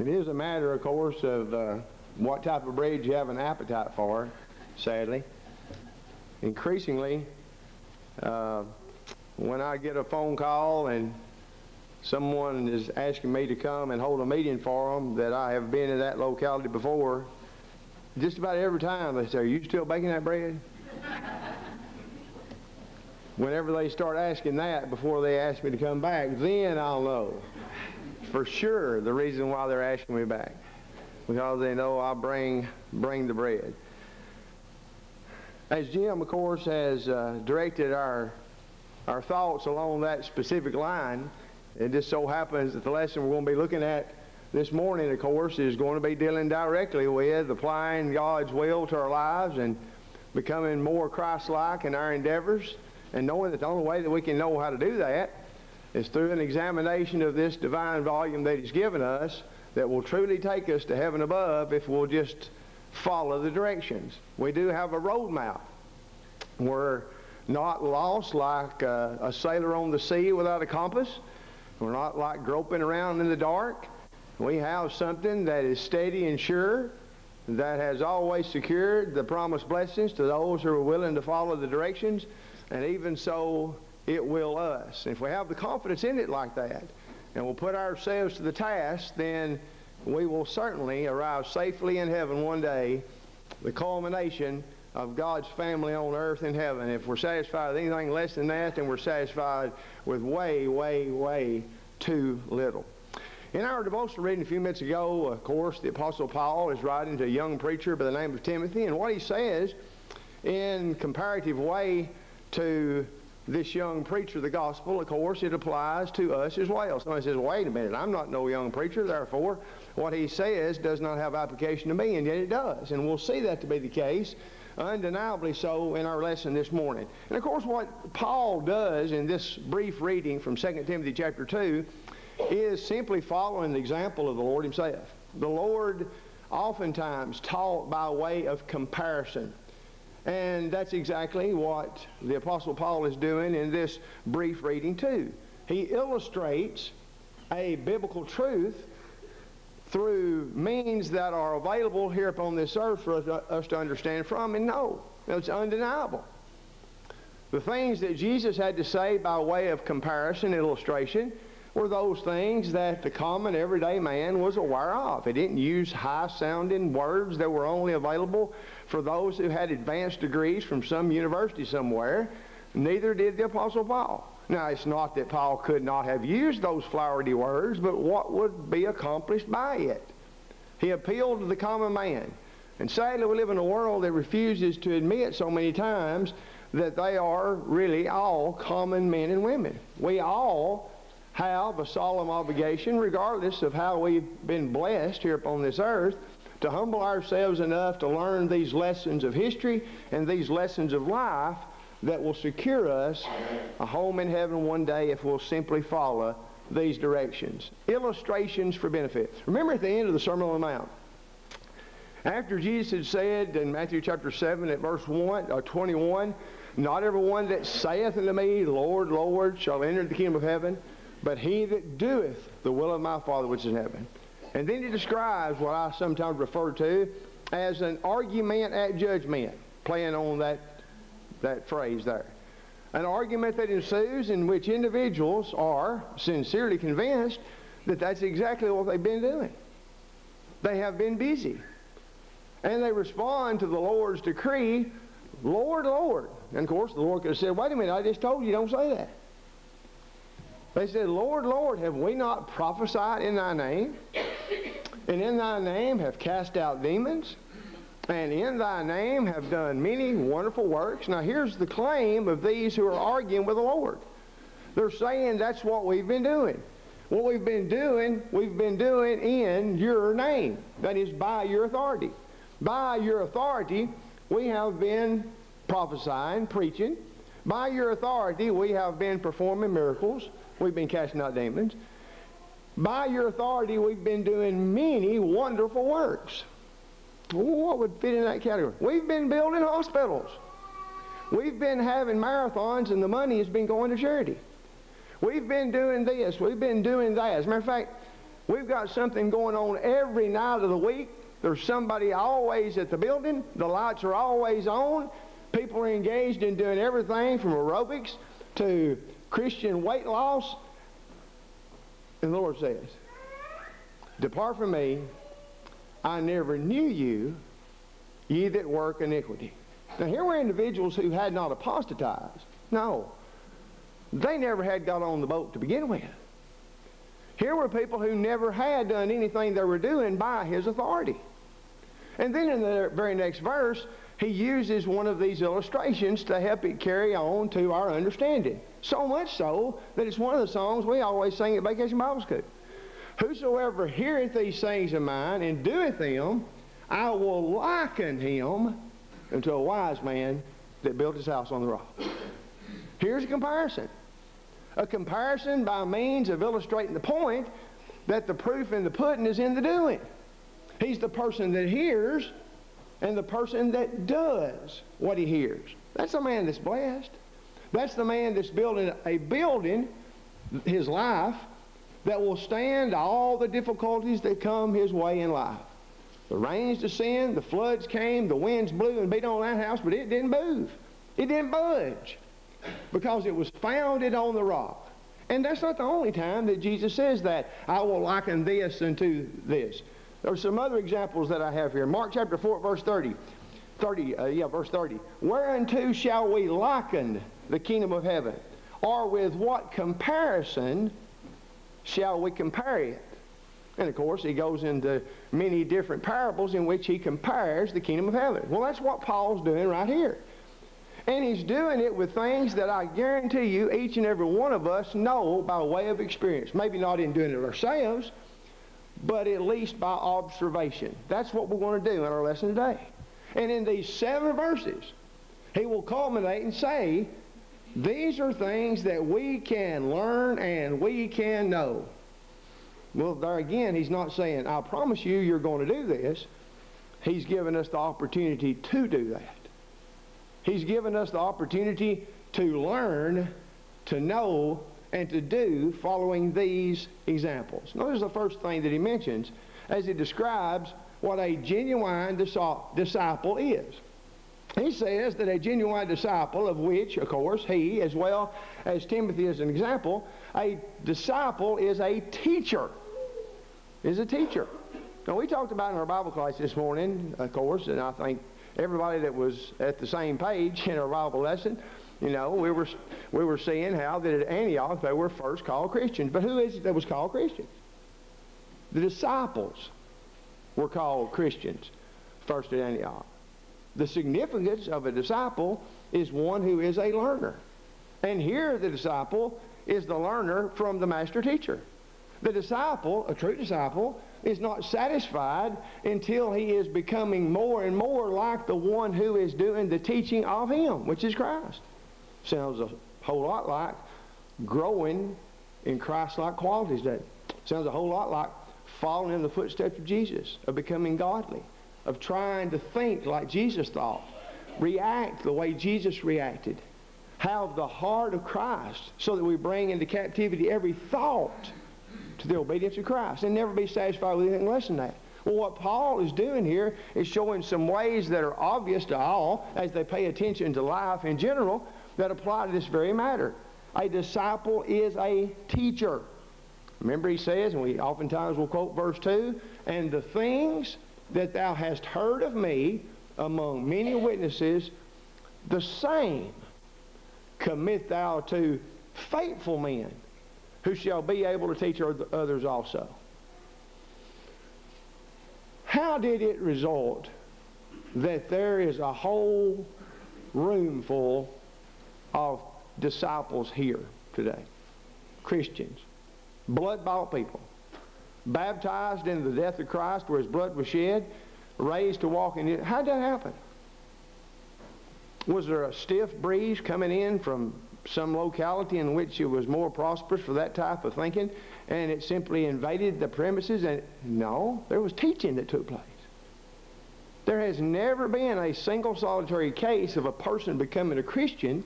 It is a matter, of course, of what type of bread you have an appetite for, sadly. Increasingly, when I get a phone call and someone is asking me to come and hold a meeting for them that I have been in that locality before, just about every time they say, "Are you still baking that bread?" Whenever they start asking that before they ask me to come back, then I'll know for sure the reason why they're asking me back, because they know I bring the bread. As Jim, of course, has directed our thoughts along that specific line, it just so happens that the lesson we're going to be looking at this morning, of course, is going to be dealing directly with applying God's will to our lives and becoming more Christ-like in our endeavors, and knowing that the only way that we can know how to do that is through an examination of this divine volume that He's given us that will truly take us to heaven above if we'll just follow the directions. We do have a road map. We're not lost like a sailor on the sea without a compass. We're not like groping around in the dark. We have something that is steady and sure, that has always secured the promised blessings to those who are willing to follow the directions, and even so it will us. And if we have the confidence in it like that, and we'll put ourselves to the task, then we will certainly arrive safely in heaven one day, the culmination of God's family on earth and heaven. If we're satisfied with anything less than that, then we're satisfied with way, way, way too little. In our devotional reading a few minutes ago, of course, the Apostle Paul is writing to a young preacher by the name of Timothy, and what he says in comparative way to this young preacher of the gospel, of course, it applies to us as well. Somebody says, "Wait a minute, I'm not no young preacher, therefore what he says does not have application to me," and yet it does. And we'll see that to be the case, undeniably so, in our lesson this morning. And of course, what Paul does in this brief reading from 2 Timothy chapter 2 is simply following the example of the Lord Himself. The Lord oftentimes taught by way of comparison. And that's exactly what the Apostle Paul is doing in this brief reading too. He illustrates a biblical truth through means that are available here upon this earth for us to understand from and know. It's undeniable. The things that Jesus had to say by way of comparison, illustration, were those things that the common everyday man was aware of. He didn't use high-sounding words that were only available for those who had advanced degrees from some university somewhere. Neither did the Apostle Paul. Now, it's not that Paul could not have used those flowery words, but what would be accomplished by it? He appealed to the common man. And sadly, we live in a world that refuses to admit so many times that they are really all common men and women. We all have a solemn obligation, regardless of how we've been blessed here upon this earth, to humble ourselves enough to learn these lessons of history and these lessons of life that will secure us a home in heaven one day if we'll simply follow these directions. Illustrations for benefit. Remember at the end of the Sermon on the Mount, after Jesus had said in Matthew chapter 7 at verse 21, "Not everyone that saith unto me, Lord, Lord, shall enter the kingdom of heaven, but he that doeth the will of my Father which is in heaven." And then he describes what I sometimes refer to as an argument at judgment, playing on that phrase there. An argument that ensues in which individuals are sincerely convinced that that's exactly what they've been doing. They have been busy. And they respond to the Lord's decree, "Lord, Lord." And of course the Lord could have said, "Wait a minute, I just told you don't say that." They said, "Lord, Lord, have we not prophesied in thy name? And in thy name have cast out demons? And in thy name have done many wonderful works?" Now here's the claim of these who are arguing with the Lord. They're saying that's what we've been doing. What we've been doing in your name. That is, by your authority. By your authority, we have been prophesying, preaching. By your authority, we have been performing miracles. We've been casting out demons. By your authority, we've been doing many wonderful works. What would fit in that category? We've been building hospitals. We've been having marathons, and the money has been going to charity. We've been doing this. We've been doing that. As a matter of fact, We've got something going on every night of the week. There's somebody always at the building. The lights are always on. People are engaged in doing everything from aerobics to Christian weight loss. And the Lord says, "Depart from me, I never knew you, ye that work iniquity." Now here were individuals who had not apostatized. No, they never had got on the boat to begin with. Here were people who never had done anything they were doing by his authority. And then in the very next verse, he uses one of these illustrations to help it carry on to our understanding. So much so that it's one of the songs we always sing at Vacation Bible School. "Whosoever heareth these sayings of mine and doeth them, I will liken him unto a wise man that built his house on the rock." Here's a comparison. A comparison by means of illustrating the point that the proof in the pudding is in the doing. He's the person that hears and the person that does what he hears. That's the man that's blessed. That's the man that's building a building, his life, that will stand all the difficulties that come his way in life. The rains descend, the floods came, the winds blew and beat on that house, but it didn't move. It didn't budge because it was founded on the rock. And that's not the only time that Jesus says that. "I will liken this unto this." There are some other examples that I have here. Mark chapter 4, verse 30. Verse 30. "Whereunto shall we liken the kingdom of heaven? Or with what comparison shall we compare it?" And of course, he goes into many different parables in which he compares the kingdom of heaven. Well, that's what Paul's doing right here. And he's doing it with things that I guarantee you each and every one of us know by way of experience. Maybe not in doing it ourselves, but at least by observation. That's what we're going to do in our lesson today. And in these 7 verses, he will culminate and say, these are things that we can learn and we can know. Well, there again, he's not saying, "I promise you you're going to do this." He's given us the opportunity to do that. He's given us the opportunity to learn, to know, and to do following these examples. Notice the first thing that he mentions as he describes what a genuine disciple is. He says that a genuine disciple, of which, of course, he, as well as Timothy is an example, a disciple is a teacher. Is a teacher. Now, we talked about in our Bible class this morning, of course, and I think everybody that was at the same page in our Bible lesson, you know, we were seeing how that at Antioch they were first called Christians. But who is it that was called Christians? The disciples were called Christians first at Antioch. The significance of a disciple is one who is a learner. And here the disciple is the learner from the master teacher. The disciple, a true disciple, is not satisfied until he is becoming more and more like the one who is doing the teaching of him, which is Christ. Sounds a whole lot like growing in Christ-like qualities, doesn't it? Sounds a whole lot like following in the footsteps of Jesus, of becoming godly, of trying to think like Jesus thought, react the way Jesus reacted, have the heart of Christ so that we bring into captivity every thought to the obedience of Christ and never be satisfied with anything less than that. Well, what Paul is doing here is showing some ways that are obvious to all as they pay attention to life in general that apply to this very matter. A disciple is a teacher. Remember he says, and we oftentimes will quote verse 2, "And the things that thou hast heard of me among many witnesses, the same commit thou to faithful men, who shall be able to teach others also." How did it result that there is a whole room full of disciples here today? Christians, blood-bought people, baptized into the death of Christ where his blood was shed, raised to walk in it. How did that happen? Was there a stiff breeze coming in from some locality in which it was more prosperous for that type of thinking, and it simply invaded the premises? And no, there was teaching that took place. There has never been a single solitary case of a person becoming a Christian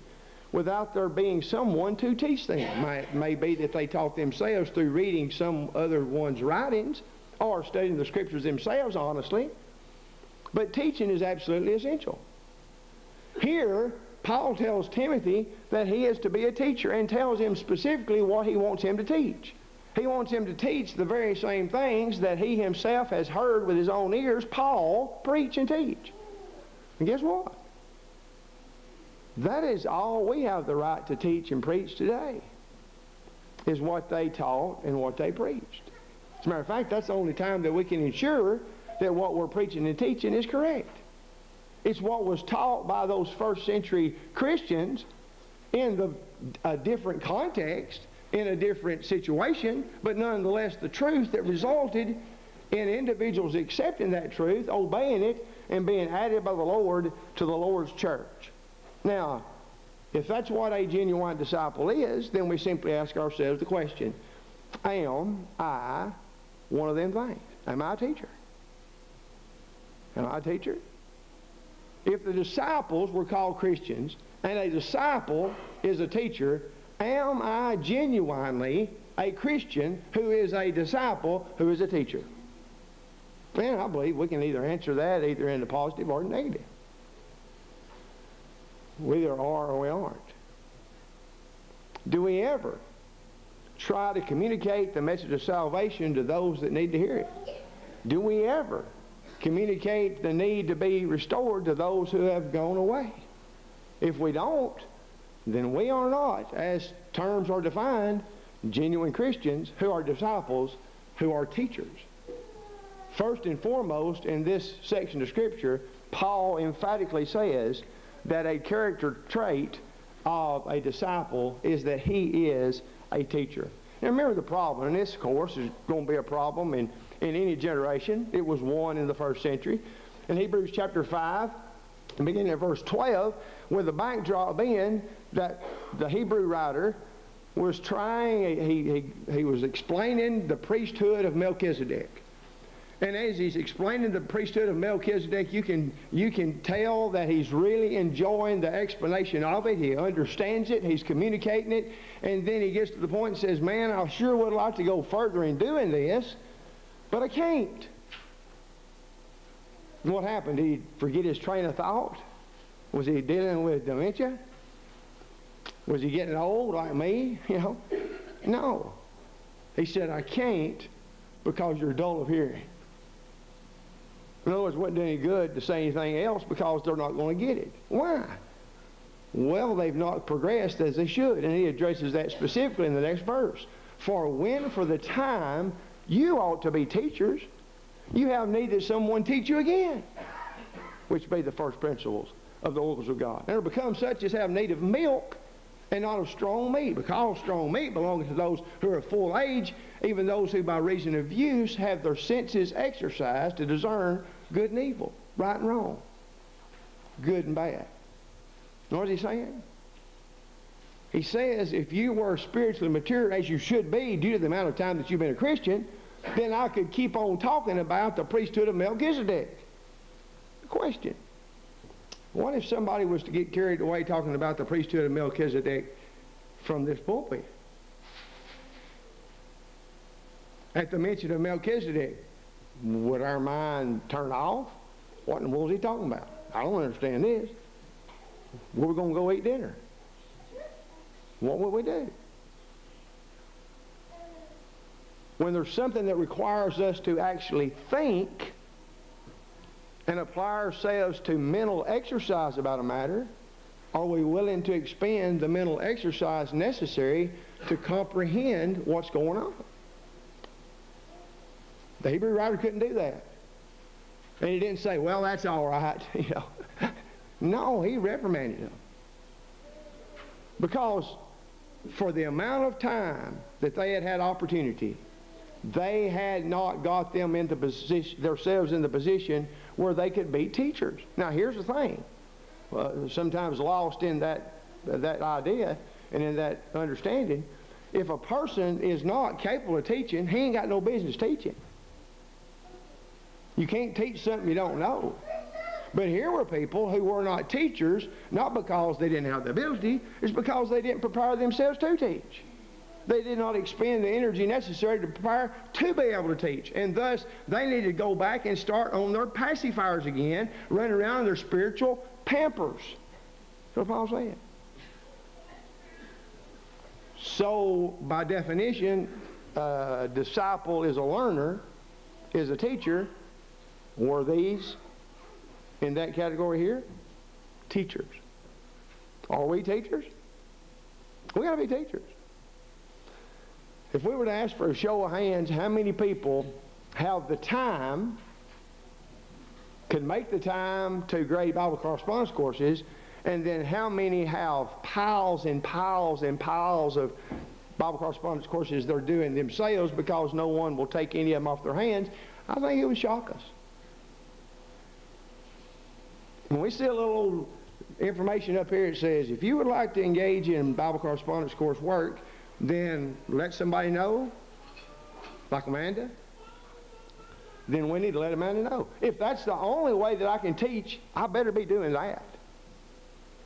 without there being someone to teach them. It may be that they taught themselves through reading some other one's writings or studying the Scriptures themselves, honestly. But teaching is absolutely essential. Here, Paul tells Timothy that he is to be a teacher and tells him specifically what he wants him to teach. He wants him to teach the very same things that he himself has heard with his own ears Paul preach and teach. And guess what? That is all we have the right to teach and preach today, is what they taught and what they preached. As a matter of fact, that's the only time that we can ensure that what we're preaching and teaching is correct. It's what was taught by those first century Christians in a different context, in a different situation, but nonetheless the truth that resulted in individuals accepting that truth, obeying it, and being added by the Lord to the Lord's church. Now, if that's what a genuine disciple is, then we simply ask ourselves the question, am I one of them things? Am I a teacher? Am I a teacher? If the disciples were called Christians, and a disciple is a teacher, am I genuinely a Christian who is a disciple who is a teacher? And I believe we can either answer that either in the positive or the negative. We either are or we aren't. Do we ever try to communicate the message of salvation to those that need to hear it? Do we ever communicate the need to be restored to those who have gone away? If we don't, then we are not, as terms are defined, genuine Christians who are disciples, who are teachers. First and foremost, in this section of Scripture, Paul emphatically says that a character trait of a disciple is that he is a teacher. Now remember the problem, and this, of course, is going to be a problem in any generation. It was one in the first century. In Hebrews chapter 5, beginning at verse 12, with the backdrop being that the Hebrew writer was he was explaining the priesthood of Melchizedek. And as he's explaining the priesthood of Melchizedek, you can tell that he's really enjoying the explanation of it. He understands it. He's communicating it. And then he gets to the point and says, man, I sure would like to go further in doing this, but I can't. And what happened? Did he forget his train of thought? Was he dealing with dementia? Was he getting old like me? No. He said, I can't because you're dull of hearing. In other words, it wouldn't do any good to say anything else because they're not going to get it. Why? Well, they've not progressed as they should. And he addresses that specifically in the next verse. For when for the time you ought to be teachers, you have need that someone teach you again, which be the first principles of the oracles of God. And to become such as have need of milk and not of strong meat, because strong meat belongs to those who are of full age, even those who by reason of use have their senses exercised to discern good and evil, right and wrong, good and bad. What is he saying? He says, if you were spiritually mature as you should be due to the amount of time that you've been a Christian, then I could keep on talking about the priesthood of Melchizedek. Question. What if somebody was to get carried away talking about the priesthood of Melchizedek from this pulpit? At the mention of Melchizedek, would our mind turn off? What in the world is he talking about? I don't understand this. Where are we going to go eat dinner? What would we do? When there's something that requires us to actually think and apply ourselves to mental exercise about a matter, are we willing to expend the mental exercise necessary to comprehend what's going on? The Hebrew writer couldn't do that. And he didn't say, well, that's all right. No, he reprimanded them. Because for the amount of time that they had had opportunity, they had not got them into position, themselves in the position where they could be teachers. Now, here's the thing. Sometimes lost in that idea and in that understanding, if a person is not capable of teaching, he ain't got no business teaching. You can't teach something you don't know. But here were people who were not teachers, not because they didn't have the ability, it's because they didn't prepare themselves to teach. They did not expend the energy necessary to prepare to be able to teach. And thus, they needed to go back and start on their pacifiers again, running around in their spiritual pampers. That's what Paul's saying. So, by definition, a disciple is a learner, is a teacher. Were these in that category here? Teachers. Are we teachers? We got to be teachers. If we were to ask for a show of hands, how many people have the time, could make the time to grade Bible correspondence courses, and then how many have piles and piles and piles of Bible correspondence courses they're doing themselves because no one will take any of them off their hands? I think it would shock us. When we see a little information up here, it says, if you would like to engage in Bible correspondence course work, then let somebody know, like Amanda, then we need to let Amanda know. If that's the only way that I can teach, I better be doing that.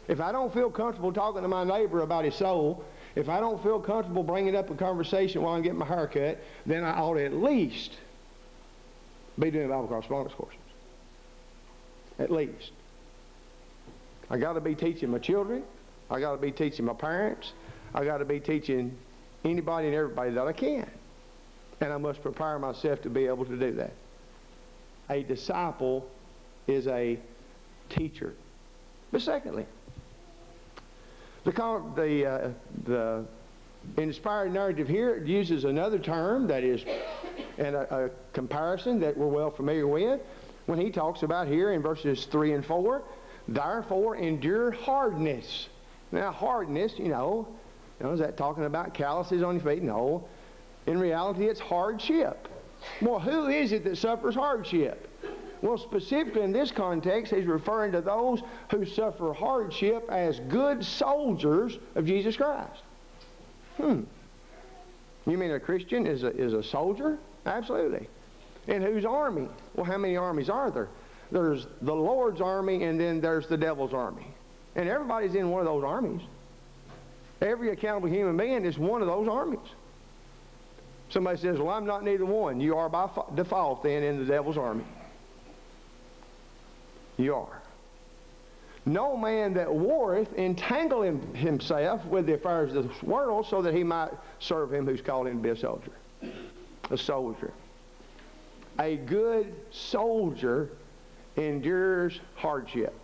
If I don't feel comfortable talking to my neighbor about his soul, if I don't feel comfortable bringing up a conversation while I'm getting my hair cut, then I ought to at least be doing Bible correspondence courses. At least. I got to be teaching my children. I got to be teaching my parents. I got to be teaching anybody and everybody that I can. And I must prepare myself to be able to do that. A disciple is a teacher. But secondly, the inspired narrative here uses another term that is and a comparison that we're well familiar with when he talks about here in verses 3 and 4, therefore endure hardness. Now hardness, is that talking about calluses on your feet? No. In reality, it's hardship. Well, who is it that suffers hardship? Well, specifically in this context, he's referring to those who suffer hardship as good soldiers of Jesus Christ. You mean a Christian is a soldier? Absolutely. In whose army? Well, how many armies are there? There's the Lord's army, and then there's the devil's army. And everybody's in one of those armies. Every accountable human being is one of those armies. Somebody says, well, I'm not neither one. You are by default then in the devil's army. You are. No man that warreth entangle himself with the affairs of this world so that he might serve him who's called him to be a soldier. A soldier. A good soldier endures hardship.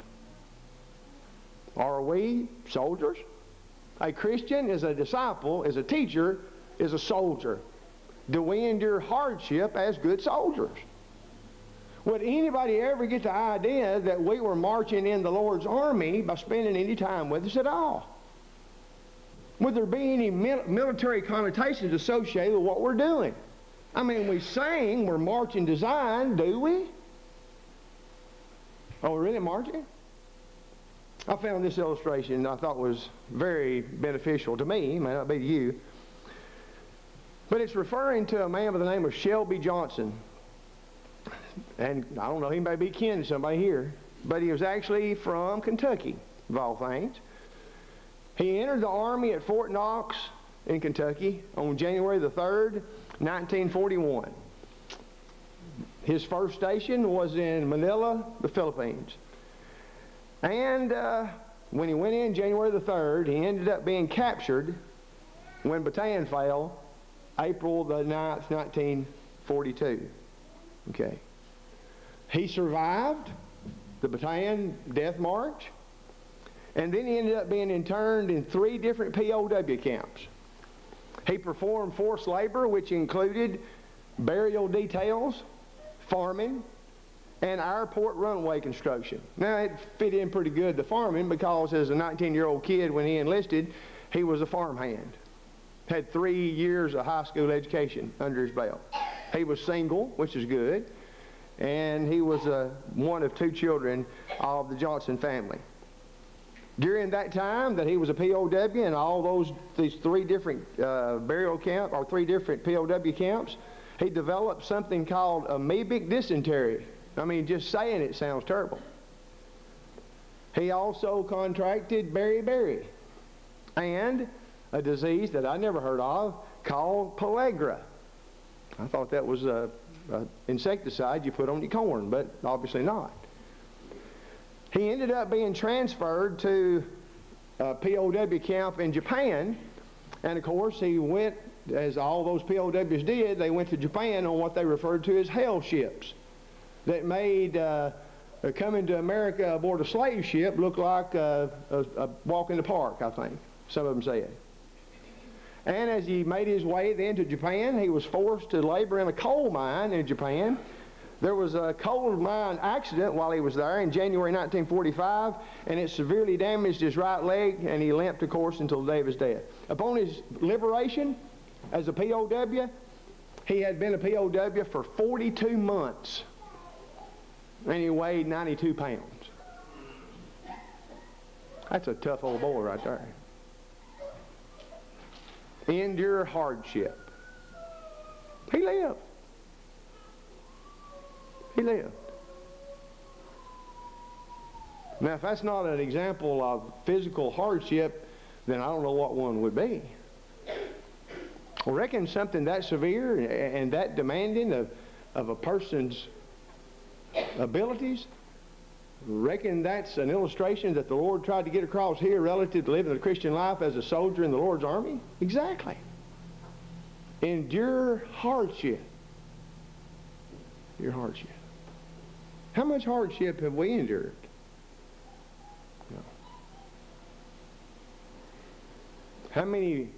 Are we soldiers? A Christian is a disciple, is a teacher, is a soldier. Do we endure hardship as good soldiers? Would anybody ever get the idea that we were marching in the Lord's army by spending any time with us at all? Would there be any military connotations associated with what we're doing? I mean, we sing, we're marching design, do we? Are we really marching? I found this illustration I thought was very beneficial to me. It may not be to you. But it's referring to a man by the name of Shelby Johnson. And I don't know, he may be kin to somebody here. But he was actually from Kentucky, of all things. He entered the Army at Fort Knox in Kentucky on January the 3rd, 1941. His first station was in Manila, the Philippines. And when he went in January the 3rd, he ended up being captured when Bataan fell, April the 9th, 1942. Okay. He survived the Bataan death march, and then he ended up being interned in 3 different POW camps. He performed forced labor, which included burial details, farming, and airport runway construction. Now, it fit in pretty good, the farming, because as a 19-year-old kid when he enlisted, he was a farmhand. Had 3 years of high school education under his belt. He was single, which is good, and he was one of 2 children of the Johnson family. During that time that he was a POW and all these 3 different burial camps, or 3 different POW camps, he developed something called amoebic dysentery. I mean, just saying it sounds terrible. He also contracted beriberi and a disease that I never heard of called pellagra. I thought that was an insecticide you put on your corn, but obviously not. He ended up being transferred to a POW camp in Japan, and of course he went, as all those POWs did, they went to Japan on what they referred to as hell ships that made coming to America aboard a slave ship look like a walk in the park, I think some of them said. And as he made his way then to Japan, he was forced to labor in a coal mine in Japan. There was a coal mine accident while he was there in January 1945, and it severely damaged his right leg, and he limped, of course, until the day of his death. Upon his liberation as a POW, he had been a POW for 42 months, and he weighed 92 pounds. That's a tough old boy right there. Endure hardship. He lived. He lived. Now, if that's not an example of physical hardship, then I don't know what one would be. I reckon something that severe and that demanding of a person's abilities, reckon that's an illustration that the Lord tried to get across here relative to living the Christian life as a soldier in the Lord's army? Exactly. Endure hardship. Your hardship. How much hardship have we endured? No. How many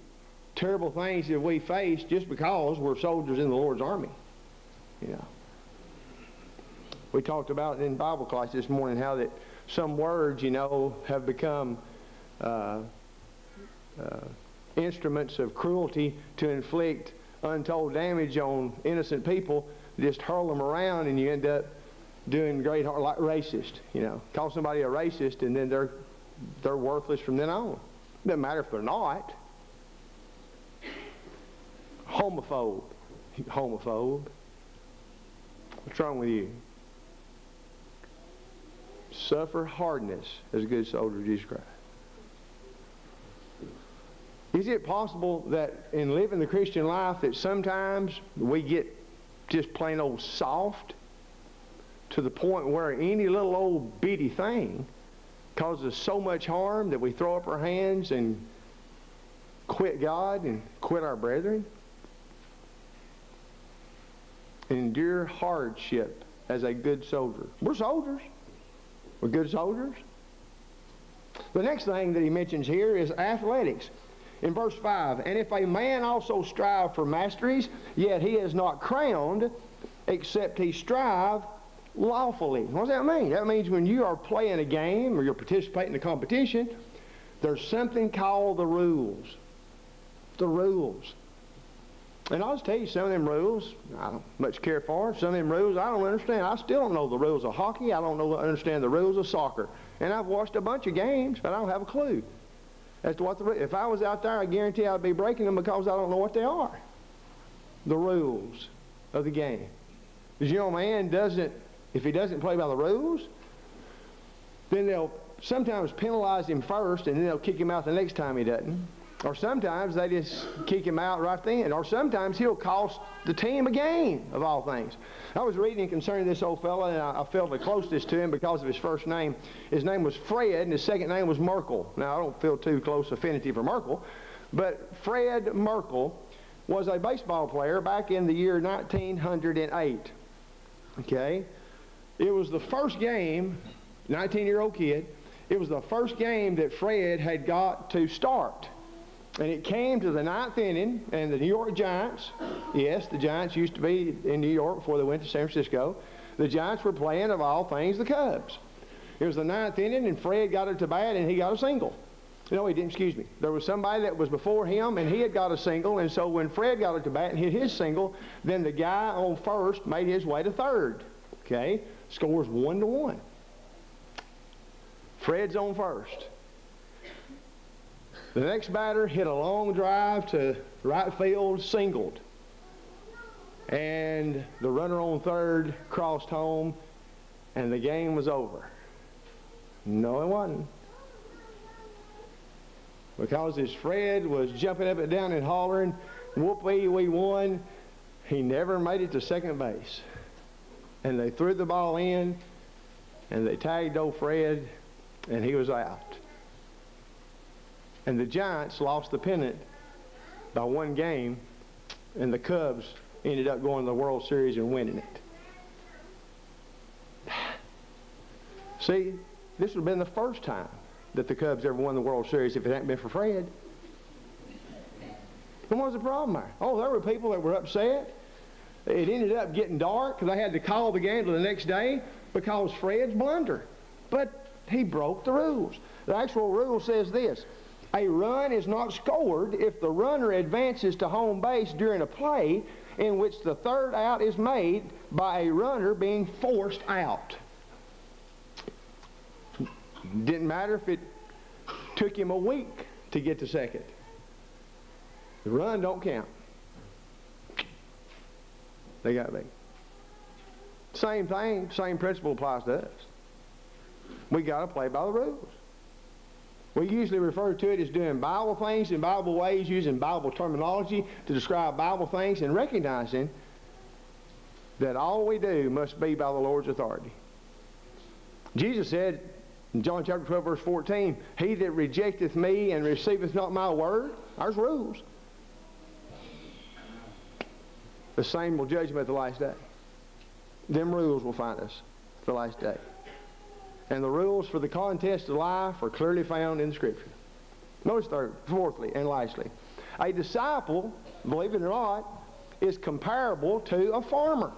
terrible things have we faced just because we're soldiers in the Lord's army? You know. We talked about in Bible class this morning how that some words, you know, have become instruments of cruelty to inflict untold damage on innocent people. Just hurl them around and you end up doing great harm, like racist, you know. Call somebody a racist and then they're worthless from then on. Doesn't matter if they're not. Homophobe. Homophobe. What's wrong with you? Suffer hardness as a good soldier of Jesus Christ. Is it possible that in living the Christian life that sometimes we get just plain old soft to the point where any little old bitty thing causes so much harm that we throw up our hands and quit God and quit our brethren? Endure hardship as a good soldier. We're soldiers. We're good soldiers. The next thing that he mentions here is athletics. In verse 5, and if a man also strive for masteries, yet he is not crowned, except he strive lawfully. What does that mean? That means when you are playing a game or you're participating in a competition, there's something called the rules. The rules. And I'll just tell you, some of them rules I don't much care for. Some of them rules I don't understand. I still don't know the rules of hockey. I don't understand the rules of soccer. And I've watched a bunch of games, but I don't have a clue as to what if I was out there, I guarantee I'd be breaking them because I don't know what they are. The rules of the game. Because you know, a man doesn't, if he doesn't play by the rules, then they'll sometimes penalize him first and then they'll kick him out the next time he doesn't. Or sometimes they just kick him out right then. Or sometimes he'll cost the team a game, of all things. I was reading concerning this old fella, and I felt the closest to him because of his first name. His name was Fred, and his second name was Merkel. Now, I don't feel too close affinity for Merkel, but Fred Merkel was a baseball player back in the year 1908. Okay? It was the first game, 19-year-old kid, it was the first game that Fred had got to start. And it came to the 9th inning, and the New York Giants, yes, the Giants used to be in New York before they went to San Francisco. The Giants were playing, of all things, the Cubs. It was the 9th inning, and Fred got it to bat, and he got a single. No, he didn't, excuse me. There was somebody that was before him, and he had got a single, and so when Fred got it to bat and hit his single, then the guy on first made his way to third. Okay? Scores 1-1. Fred's on first. The next batter hit a long drive to right field, singled. And the runner on third crossed home, and the game was over. No, it wasn't. Because as Fred was jumping up and down and hollering, whoopee, we won, he never made it to second base. And they threw the ball in, and they tagged old Fred, and he was out. And the Giants lost the pennant by one game, and the Cubs ended up going to the World Series and winning it. See, this would have been the first time that the Cubs ever won the World Series if it hadn't been for Fred. And what was the problem there? Oh, there were people that were upset. It ended up getting dark. They had to call the game to the next day because Fred's blunder. But he broke the rules. The actual rule says this: a run is not scored if the runner advances to home base during a play in which the third out is made by a runner being forced out. Didn't matter if it took him a week to get to second. The run don't count. They got me. Same thing, same principle applies to us. We got to play by the rules. We usually refer to it as doing Bible things in Bible ways, using Bible terminology to describe Bible things, and recognizing that all we do must be by the Lord's authority. Jesus said in John chapter 12, verse 14, he that rejecteth me and receiveth not my word, there's rules. The same will judge him at the last day. Them rules will find us at the last day. And the rules for the contest of life are clearly found in Scripture. Notice fourthly and lastly, a disciple, believe it or not, is comparable to a farmer.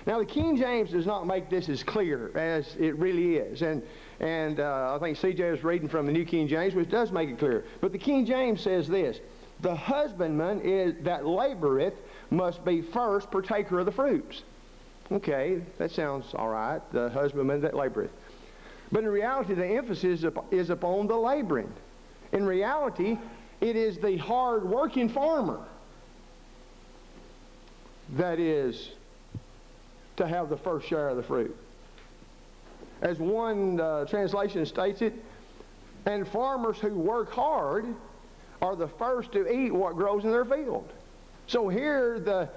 Now the King James does not make this as clear as it really is. And I think C.J. was reading from the New King James, which does make it clear. But the King James says this: the husbandman that laboreth must be first partaker of the fruits. Okay, that sounds all right, the husbandman that laboreth. But in reality, the emphasis is upon the laboring. In reality, it is the hard-working farmer that is to have the first share of the fruit. As one translation states it, and farmers who work hard are the first to eat what grows in their field. So here the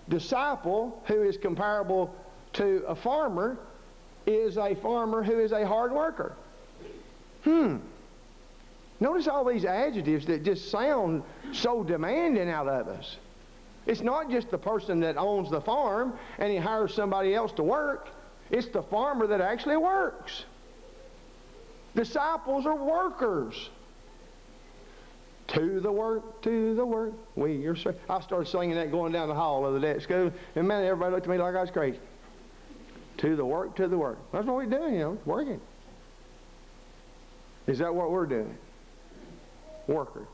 disciple, who is comparable to a farmer, is a farmer who is a hard worker. Notice all these adjectives that just sound so demanding out of us. It's not just the person that owns the farm and he hires somebody else to work. It's the farmer that actually works. Disciples are workers. To the work, to the work. I started singing that going down the hall the other day at school, and man, everybody looked at me like I was crazy. To the work, to the work. That's what we're doing, working. Is that what we're doing? Worker.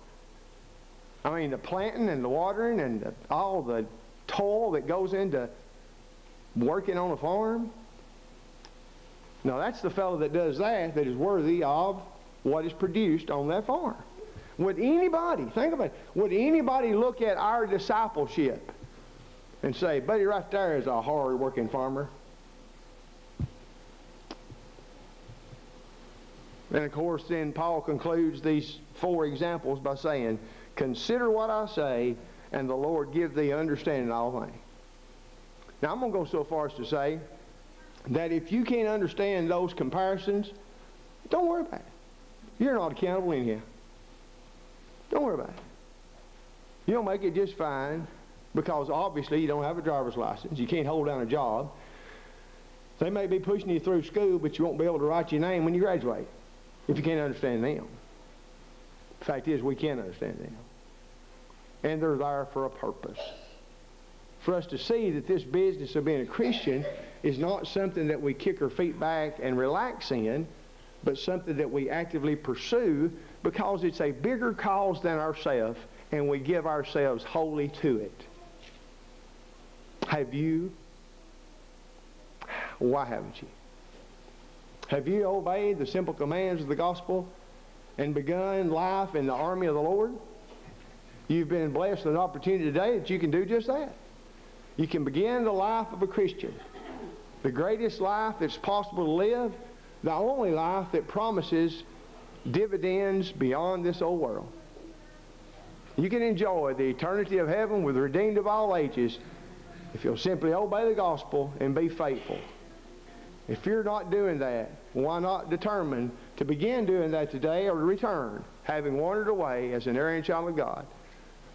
I mean, the planting and the watering and all the toil that goes into working on a farm. Now, that's the fellow that does that is worthy of what is produced on that farm. Would anybody, think about it, would anybody look at our discipleship and say, buddy right there is a hard-working farmer? And of course, then Paul concludes these 4 examples by saying, consider what I say, and the Lord give thee understanding in all things. Now, I'm going to go so far as to say that if you can't understand those comparisons, don't worry about it. You're not accountable anyhow. Don't worry about it. You'll make it just fine, because obviously you don't have a driver's license. You can't hold down a job. They may be pushing you through school, but you won't be able to write your name when you graduate if you can't understand them. The fact is, we can understand them. And they're there for a purpose. For us to see that this business of being a Christian is not something that we kick our feet back and relax in, but something that we actively pursue, because it's a bigger cause than ourselves, and we give ourselves wholly to it. Have you? Why haven't you? Have you obeyed the simple commands of the gospel and begun life in the army of the Lord? You've been blessed with an opportunity today that you can do just that. You can begin the life of a Christian, the greatest life that's possible to live, the only life that promises dividends beyond this old world. You can enjoy the eternity of heaven with the redeemed of all ages if you'll simply obey the gospel and be faithful. If you're not doing that, why not determine to begin doing that today or to return, having wandered away as an erring child of God?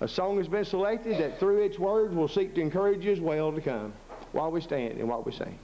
A song has been selected that through its words will seek to encourage you as well to come while we stand and while we sing.